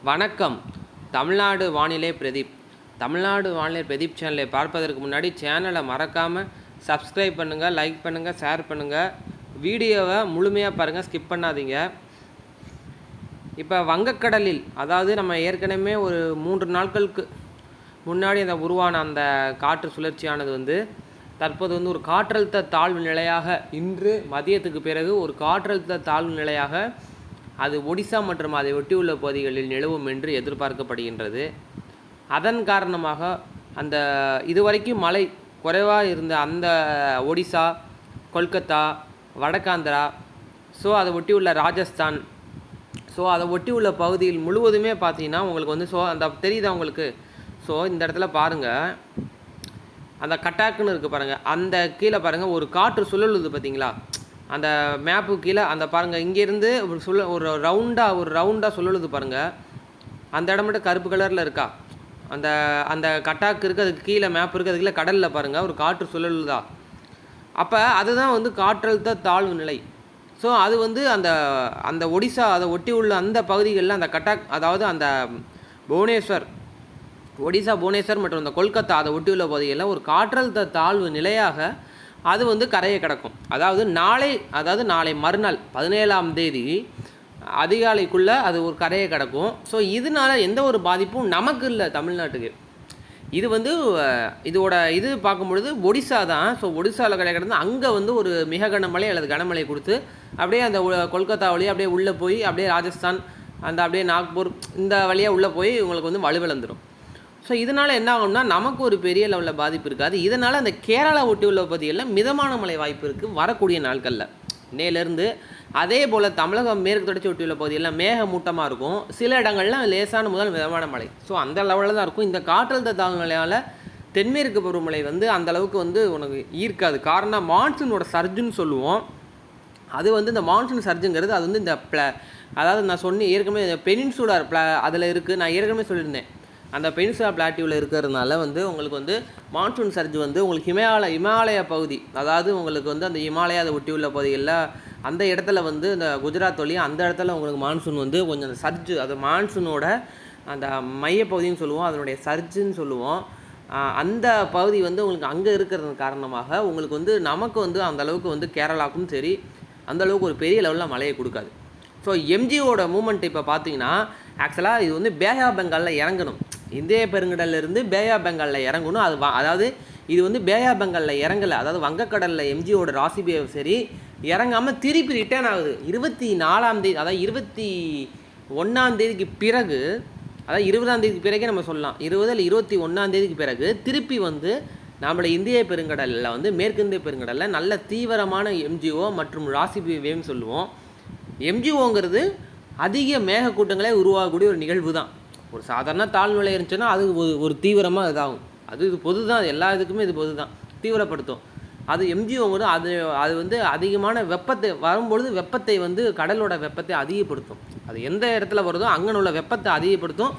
வணக்கம். தமிழ்நாடு வானிலை பிரதீப். தமிழ்நாடு வானிலை பிரதீப் சேனலை பார்ப்பதற்கு முன்னாடி சேனலை மறக்காமல் சப்ஸ்கிரைப் பண்ணுங்கள், லைக் பண்ணுங்கள், ஷேர் பண்ணுங்கள். வீடியோவை முழுமையாக பாருங்கள், ஸ்கிப் பண்ணாதீங்க. இப்போ வங்கக்கடலில், அதாவது நம்ம ஏற்கனவே ஒரு 3 நாட்களுக்கு முன்னாடி அந்த உருவான அந்த காற்று சுழற்சியானது தற்போது ஒரு காற்றழுத்த தாழ்வு நிலையாக, இன்று மதியத்துக்கு பிறகு ஒரு காற்றழுத்த தாழ்வு நிலையாக அது ஒடிசா மற்றும் அதை ஒட்டியுள்ள பகுதிகளில் நிலவும் என்று எதிர்பார்க்கப்படுகின்றது. அதன் காரணமாக அந்த இதுவரைக்கும் மழை குறைவாக இருந்த அந்த ஒடிசா, கொல்கத்தா, வடக்காந்திரா, அதை ஒட்டியுள்ள ராஜஸ்தான், அதை ஒட்டியுள்ள பகுதியில் முழுவதுமே பார்த்தீங்கன்னா உங்களுக்கு அந்த தெரியுதா உங்களுக்கு? இந்த இடத்துல பாருங்கள், அந்த கட்டாக்குன்னு இருக்குது பாருங்கள், அந்த கீழே பாருங்கள் ஒரு காற்று சுழலுது பார்த்தீங்களா? அந்த மேப்பு கீழே அந்த பாருங்கள், இங்கேருந்து ஒரு ரவுண்டாக சுழலுது பாருங்கள். அந்த இடம் மட்டும் கருப்பு கலரில் இருக்கா? அந்த அந்த கட்டாக்கு இருக்குது, அதுக்கு கீழே மேப் இருக்குது, அதுக்கு கீழே கடலில் பாருங்கள் ஒரு காற்று சுழலுதா? அப்போ அதுதான் காற்றழுத்த தாழ்வு நிலை. அது அந்த அந்த ஒடிசா அதை ஒட்டி உள்ள அந்த பகுதிகளில் அந்த கட்டாக், அதாவது அந்த ஒடிசா புவனேஸ்வர் மற்றும் அந்த கொல்கத்தா அதை ஒட்டியுள்ள பகுதிகளில் ஒரு காற்றழுத்த தாழ்வு நிலையாக அது கரையை கிடக்கும். அதாவது நாளை மறுநாள் 17ஆம் தேதி அதிகாலைக்குள்ளே அது ஒரு கரையை கிடக்கும். இதனால் எந்த ஒரு பாதிப்பும் நமக்கு இல்லை, தமிழ்நாட்டுக்கு. இது பார்க்கும்பொழுது ஒடிசா தான். ஒடிசாவில் கரை கிடந்து அங்கே ஒரு மிக கனமழை அல்லது கனமழை கொடுத்து அப்படியே அந்த கொல்கத்தா வழியாக அப்படியே உள்ளே போய் அப்படியே ராஜஸ்தான், அந்த அப்படியே நாக்பூர் இந்த வழியாக உள்ளே போய் உங்களுக்கு வலுவிழந்துடும். இதனால் என்ன ஆகும்னா நமக்கு ஒரு பெரிய லெவலில் பாதிப்பு இருக்காது. இதனால் அந்த கேரளா ஒட்டி உள்ள பகுதிகளில் மிதமான மழை வாய்ப்பு இருக்குது வரக்கூடிய நாட்களில் நேலேருந்து. அதே போல் தமிழகம் மேற்கு தொடர்ச்சி ஒட்டியுள்ள பகுதிகளில் மேகமூட்டமாக இருக்கும், சில இடங்கள்லாம் லேசான முதல் மிதமான மழை. அந்த லெவலில் தான் இருக்கும். இந்த காற்றழுத்த தாழ்வு நிலையால் தென்மேற்கு பருவமழை அந்தளவுக்கு உனக்கு ஈர்க்காது. காரணம் மான்சூனோட சர்ஜுன்னு சொல்லுவோம். அது இந்த மான்சூன் சர்ஜுங்கிறது அது இந்த அதாவது நான் ஏற்கனவே பெனின்சுலர் அதில் இருக்குது. நான் ஏற்கனவே சொல்லியிருந்தேன், அந்த பெனின்சுலா பிளாட்டியூவில் இருக்கிறதுனால உங்களுக்கு மான்சூன் சர்ஜ் உங்களுக்கு இமாலய பகுதி, அதாவது உங்களுக்கு அந்த இமாலயா அதை ஒட்டி உள்ள பகுதிகளில் அந்த இடத்துல இந்த குஜராத் வழியாக அந்த இடத்துல உங்களுக்கு மான்சூன் கொஞ்சம் அந்த சர்ஜ், அது மான்சூனோட அந்த மையப்பகுதின்னு சொல்லுவோம், அதனுடைய சர்ஜுன்னு சொல்லுவோம். அந்த பகுதி உங்களுக்கு அங்கே இருக்கிறது காரணமாக உங்களுக்கு நமக்கு அந்தளவுக்கு கேரளாவுக்கும் சரி அந்தளவுக்கு ஒரு பெரிய லெவலில் மழையை கொடுக்காது. எம்ஜிஓட மூமெண்ட் இப்போ பார்த்தீங்கன்னா ஆக்சுவலாக இது பே ஆஃப் பெங்காலில் இறங்கணும். இந்திய பெருங்கடலிருந்து பே ஆஃப் பெங்காலில் இறங்கணும். அதாவது இது பே ஆஃப் பெங்காலில் இறங்கலை, அதாவது வங்கக்கடலில் எம்ஜிஓட ராசி பே சரி இறங்காமல் திருப்பி ரிட்டர்ன் ஆகுது 24ஆம் தேதி, அதாவது 21ஆம் தேதிக்கு பிறகு, அதாவது 20ஆம் தேதிக்கு பிறகே நம்ம சொல்லலாம், 20 இல்லை 21ஆம் தேதிக்கு பிறகு திருப்பி நம்மளோட இந்திய பெருங்கடலில் மேற்கிந்திய பெருங்கடலில் நல்ல தீவிரமான எம்ஜிஓ மற்றும் ராசி வேவ்னு சொல்லுவோம். எம்ஜிஓங்கிறது அதிக மேகக்கூட்டங்களே உருவாகக்கூடிய ஒரு நிகழ்வு தான். ஒரு சாதாரண தாழ்நிலை இருந்துச்சுன்னா அது ஒரு தீவிரமாக இதாகும். இது பொது தான், எல்லா இதுக்குமே இது பொது தான், தீவிரப்படுத்தும். அது எம்ஜிஓங்கிறது அது அதிகமான வெப்பத்தை வரும்பொழுது வெப்பத்தை கடலோட வெப்பத்தை அதிகப்படுத்தும். அது எந்த இடத்துல வருதோ அங்கே உள்ள வெப்பத்தை அதிகப்படுத்தும்,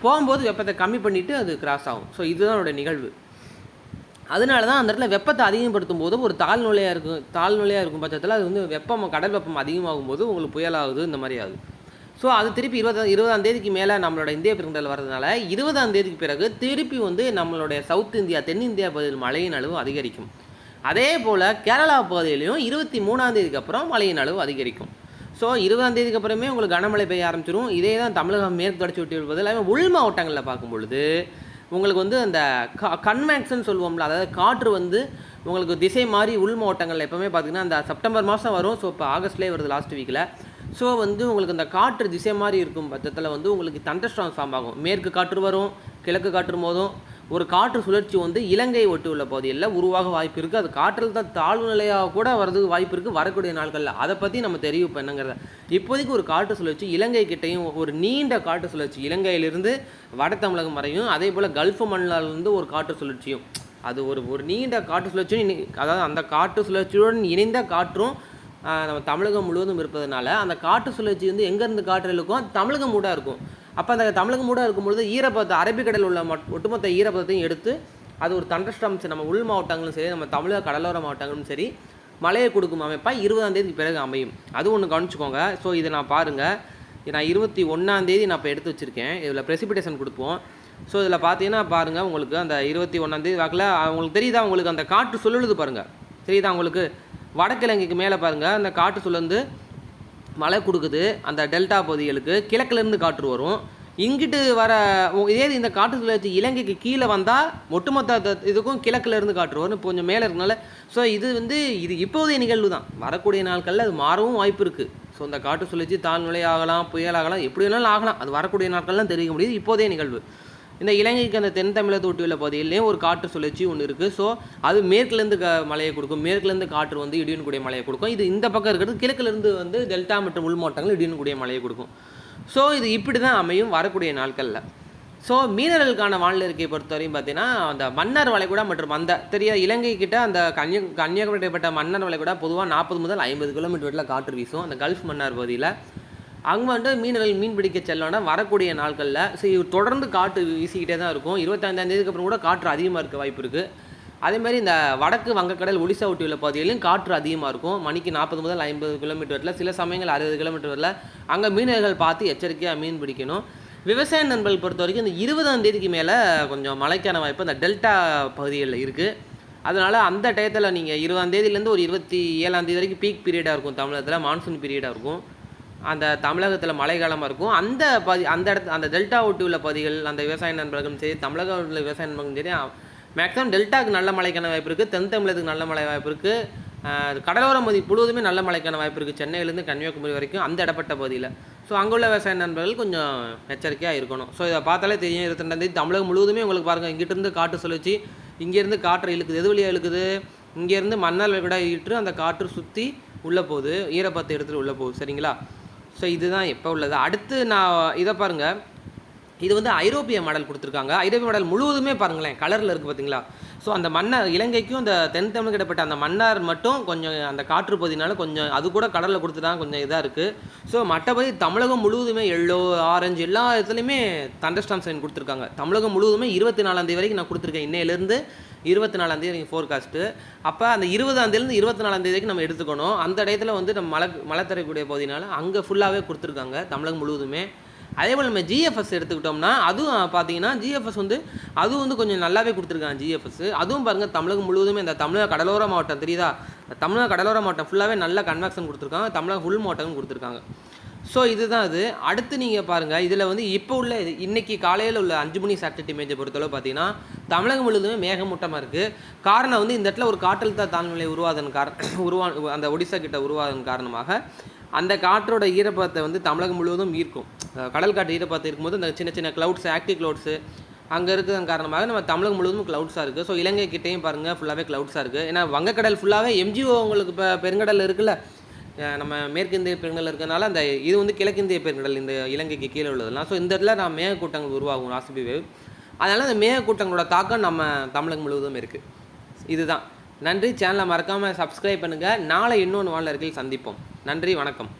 போகும்போது வெப்பத்தை கம்மி பண்ணிவிட்டு அது கிராஸ் ஆகும். இதுதான் அதோட நிகழ்வு. அதனால தான் அந்த இடத்துல வெப்பத்தை அதிகப்படுத்தும் போது ஒரு தாழ்நிலையாக இருக்கும் பட்சத்தில் அது கடல் வெப்பம் அதிகமாகும் போது உங்களுக்கு புயலாகுது, இந்த மாதிரி ஆகுது. அது திருப்பி 20ஆம் தேதிக்கு மேலே நம்மளோட இந்திய பெருங்கடல் வர்றதுனால 20ஆம் தேதிக்கு பிறகு திருப்பி நம்மளுடைய சவுத் இந்தியா, தென்னிந்தியா பகுதியில் மழையின் அளவு அதிகரிக்கும். அதே போல் கேரளா பகுதியிலையும் 23ஆம் தேதிக்கு அப்புறம் மழையின் அளவு அதிகரிக்கும். 20ஆம் தேதிக்கு அப்புறமே உங்களுக்கு கனமழை பெய்ய ஆரம்பிச்சிடும். இதே தான் தமிழகம் மேற்கு தொடர்ச்சி ஒட்டி இருப்பது எல்லாமே உள் மாவட்டங்களில் பார்க்கும் பொழுது உங்களுக்கு அந்த கன்வெக்ஷன் சொல்லுவோம்ல, அதாவது காற்று உங்களுக்கு திசை மாறி உள் மாவட்டங்களில் எப்போவுமே பார்த்திங்கன்னா அந்த செப்டம்பர் மாதம் வரும். இப்போ ஆகஸ்ட்லேயே வருது லாஸ்ட் வீக்கில். உங்களுக்கு அந்த காற்று திசை மாதிரி இருக்கும் பட்சத்தில் உங்களுக்கு தண்டர்ஸ்டார்ம் ஃபார்ம் ஆகும். மேற்கு காற்று வரும், கிழக்கு காற்று மோதும். ஒரு காற்று சுழற்சி இலங்கை ஒட்டி உள்ள பகுதியில் உருவாக வாய்ப்பு இருக்குது. அது காற்றழுத்த தாழ்வு நிலையாக கூட வரதுக்கு வாய்ப்பு இருக்குது வரக்கூடிய நாட்களில். அதை பற்றி நம்ம தெரியும் இப்போ என்னங்கிறத. இப்போதைக்கு ஒரு காற்று சுழற்சி இலங்கை கிட்டையும், ஒரு நீண்ட காற்று சுழற்சி இலங்கையிலிருந்து வட தமிழகம் வரையும், அதே போல் கல்ஃப் மண்ணிலிருந்து ஒரு காற்று சுழற்சியும், அது ஒரு நீண்ட காற்று சுழற்சியும், அதாவது அந்த காற்று சுழற்சியுடன் இணைந்த காற்றும் நம்ம தமிழகம் முழுவதும் இருப்பதனால அந்த காற்று சுழற்சி எங்கேருந்து காற்று இருக்கும், தமிழகம் மூடாக இருக்கும். அப்போ அந்த தமிழகம் மூடாக இருக்கும்பொழுது ஈரப்பதத்தை, அரபிக்கடலில் உள்ள ஒட்டுமொத்த ஈரப்பதத்தையும் எடுத்து அது ஒரு தண்டர்ஸ்டார்ம்ஸ் நம்ம உள் மாவட்டங்களும் சரி, நம்ம தமிழக கடலோர மாவட்டங்களும் சரி மழையை கொடுக்கும் அமைப்பாக 20ஆம் தேதிக்கு பிறகு அமையும். அது ஒன்று கவனிச்சுக்கோங்க. இதை நான் பாருங்கள், நான் 21ஆம் தேதி நான் இப்போ எடுத்து வச்சுருக்கேன். இதில் ப்ரெசிபிடேஷன் கொடுப்போம். ஸோ இதில் பார்த்தீங்கன்னா பாருங்கள், உங்களுக்கு அந்த 21ஆம் தேதி வாக்கில் உங்களுக்கு தெரியுதா, உங்களுக்கு அந்த காற்று சுழலுது பாருங்கள், தெரியுதா உங்களுக்கு? வடகிழங்கைக்கு மேலே பாருங்கள், அந்த காற்று சுழந்து மழை கொடுக்குது. அந்த டெல்டா பகுதிகளுக்கு கிழக்கிலேருந்து காற்று வரும். இங்கிட்டு வர இதே இந்த காற்று சுழற்சி இலங்கைக்கு கீழே வந்தால் ஒட்டுமொத்த இதுக்கும் கிழக்கிலேருந்து காற்று வரும். இப்போ கொஞ்சம் மேலே இருக்கனால ஸோ இது இப்போதைய நிகழ்வு தான். வரக்கூடிய நாட்களில் அது மாறவும் வாய்ப்பு இருக்குது. ஸோ இந்த காற்று சுழற்சி தாழ்நிலை ஆகலாம், புயல் ஆகலாம், எப்படி வேணாலும் ஆகலாம். அது வரக்கூடிய நாட்கள்லாம் தெரிவிக்க முடியுது. இப்போதைய நிகழ்வு இந்த இலங்கைக்கு அந்த தென் தமிழகத்தை ஒட்டியுள்ள பகுதியிலேயும் ஒரு காற்று சுழற்சி ஒன்று இருக்குது. ஸோ அது மேற்குலேருந்து மழையை கொடுக்கும். மேற்குலேருந்து காற்று வந்து இடியுடன் கூடிய மழையை கொடுக்கும். இது இந்த பக்கம் இருக்கிறது கிழக்கிலேருந்து வந்து டெல்டா மற்றும் உள் மாவட்டங்கள் இடியுடன் கூடிய மழையை கொடுக்கும். ஸோ இது இப்படி தான் அமையும் வரக்கூடிய நாட்களில். ஸோ மீனவர்களுக்கான வானிலை இருக்கையை பொறுத்தவரையும் பார்த்தீங்கன்னா, அந்த மன்னார் வளைகுடா மற்றும் அந்த இலங்கை கிட்ட அந்த கன்னியாகுமரிப்பட்ட மன்னார் வளைகுடா பொதுவாக 40 முதல் 50 கிலோமீட்டர் வரையில் காற்று வீசும். அந்த கல்ஃப் மன்னார் பகுதியில் அங்கே வந்துட்டு மீனவர்கள் மீன் பிடிக்க செல்லோன்னா வரக்கூடிய நாட்களில் சரி தொடர்ந்து காற்று வீசிக்கிட்டே தான் இருக்கும். 25ஆம் தேதிக்கு அப்புறம் கூட காற்று அதிகமாக இருக்க வாய்ப்பு இருக்குது. அதேமாதிரி இந்த வடக்கு வங்கக்கடல் ஒடிசா ஒட்டியுள்ள பகுதிகளிலும் காற்று அதிகமாக இருக்கும். மணிக்கு 40 முதல் 50 கிலோமீட்டர் வரல, சில சமயங்கள் 60 கிலோமீட்டர் வரல. அங்கே மீனவர்கள் பார்த்து எச்சரிக்கையாக மீன் பிடிக்கணும். விவசாய நண்பர்கள் பொறுத்த வரைக்கும் இந்த 20ஆம் தேதிக்கு மேலே கொஞ்சம் மழைக்கான வாய்ப்பு அந்த டெல்டா பகுதிகளில் இருக்குது. அதனால் அந்த டயத்தில் நீங்கள் 20ஆம் தேதியிலேருந்து ஒரு 27ஆம் தேதி வரைக்கும் பீக் பீரியடாக இருக்கும். தமிழகத்தில் மான்சூன் பீரியடாக இருக்கும். அந்த தமிழகத்தில் மழை காலமாக இருக்கும். அந்த டெல்டா ஒட்டி உள்ள பகுதிகள் அந்த விவசாய நண்பர்களும் சரி, தமிழக உள்ள விவசாய நண்பர்களும் சரி, மேக்ஸிமம் டெல்டாவுக்கு நல்ல மழைக்கான வாய்ப்பு இருக்குது. தென் தமிழகத்துக்கு நல்ல மழை வாய்ப்பு இருக்குது. கடலோர பகுதி முழுவதுமே நல்ல மழைக்கான வாய்ப்பு இருக்குது. சென்னையிலேருந்து கன்னியாகுமரி வரைக்கும் அந்த இடப்பட்ட பகுதியில். ஸோ அங்கே உள்ள விவசாய நண்பர்கள் கொஞ்சம் எச்சரிக்கையாக இருக்கணும். ஸோ இதை பார்த்தாலே தெரியும். 22ஆம் தேதி தமிழகம் முழுவதுமே உங்களுக்கு பாருங்கள், இங்கிட்டிருந்து காற்று சுழற்சி இங்கேருந்து காற்று இழுக்குது. எது வழியாக இழுக்குது? இங்கேருந்து மணல் கூட இட்டு அந்த காற்று சுற்றி உள்ளே போகுது, ஈரப்பத்தை எடுத்துகிட்டு உள்ளே போகுது. சரிங்களா? ஸோ இதுதான் எப்போ உள்ளது. அடுத்து நான் இதை பாருங்கள், இது வந்து ஐரோப்பிய மாடல் கொடுத்துருக்காங்க. ஐரோப்பிய மாடல் முழுவதுமே பாருங்களேன் கலரில் இருக்குது பார்த்தீங்களா? ஸோ அந்த மன்னார் இலங்கைக்கும் இந்த தென் தமிழ் கிட்டப்பட்ட அந்த மன்னார் மட்டும் கொஞ்சம் அந்த காற்று பகுதினால கொஞ்சம் அது கூட கடலில் கொடுத்துட்டாங்க, கொஞ்சம் இதாக இருக்குது. ஸோ மற்றபடி தமிழகம் முழுவதுமே எல்லோ, ஆரஞ்சு எல்லா இடத்துலையுமே தண்டர்ஸ்டார்ம் சைன் கொடுத்துருக்காங்க. தமிழகம் முழுவதுமே 24ஆம் தேதி வரைக்கும் நான் கொடுத்துருக்கேன். இன்னையிலேருந்து 24ஆம் தேதி நீங்கள் ஃபோர்காஸ்ட்டு. அப்போ அந்த 20ஆம் தேதியிலேருந்து 24ஆம் தேதி வரைக்கும் நம்ம எடுத்துக்கணும். அந்த இடத்துல வந்து நம்ம மழை தரக்கூடிய பகுதினால அங்கே ஃபுல்லாகவே கொடுத்துருக்காங்க தமிழகம் முழுவதுமே. அதே போல் நம்ம ஜிஎஃப்எஸ் எடுத்துக்கிட்டோம்னா அதுவும் பார்த்தீங்கன்னா ஜிஎஃப்எஸ் வந்து அதுவும் வந்து கொஞ்சம் நல்லாவே கொடுத்துருக்காங்க. ஜிஎஃப்எஸ் அதுவும் பாருங்கள் தமிழகம் முழுவதுமே இந்த தமிழக கடலோர மாவட்டம் தெரியுதா? தமிழக கடலோர மாவட்டம் ஃபுல்லாகவே நல்ல கன்வெக்ஷன் கொடுத்துருக்காங்க. தமிழக உள் மாவட்டமும் கொடுத்துருக்காங்க. ஸோ இதுதான் அது. அடுத்து நீங்கள் பாருங்கள், இதில் வந்து இப்போ உள்ள இன்றைக்கி காலையில் உள்ள 5 மணி சேட்டலைட் இமேஜை பொறுத்தளவு பார்த்தீங்கன்னா தமிழகம் முழுவதுமே மேகமூட்டமாக இருக்குது. காரணம் வந்து இந்த இடத்துல ஒரு காற்றழுத்த தாழ்நிலை அந்த ஒடிசா கிட்ட உருவாதன் காரணமாக அந்த காற்றோட ஈரப்பதத்தை வந்து தமிழகம் முழுவதும் ஈர்க்கும். கடல் காற்று ஈரப்பதத்தை இருக்கும்போது அந்த சின்ன சின்ன க்ளவுட்ஸ், ஆக்டிவ் க்ளவுட்ஸு அங்கே இருக்கிறதன் காரணமாக நம்ம தமிழகம் முழுவதும் க்ளவுட்ஸாக இருக்குது. ஸோ இலங்கை கிட்டேயும் பாருங்கள் ஃபுல்லாகவே க்ளவுட்ஸாக இருக்குது. ஏன்னா வங்கக்கடல் ஃபுல்லாகவே எம்ஜிஓ உங்களுக்கு இப்போ பெருங்கடல் இருக்குல்ல, நம்ம மேற்கிந்திய பெருங்கடல் இருக்கிறதுனால அந்த இது வந்து கிழக்கிந்திய பெருங்கடல் இந்த இலங்கைக்கு கீழே உள்ளதெல்லாம். ஸோ இந்த இடத்துல நான் மேகக்கூட்டங்கள் உருவாகும் ராசிபி வேவ். அதனால் அந்த மேகக்கூட்டங்களோட தாக்கம் நம்ம தமிழகம் முழுவதும் இருக்குது. இதுதான். நன்றி. சேனலை மறக்காமல் சப்ஸ்கிரைப் பண்ணுங்கள். நாளை இன்னொன்று வானிலை இருக்கையில் சந்திப்போம். நன்றி, வணக்கம்.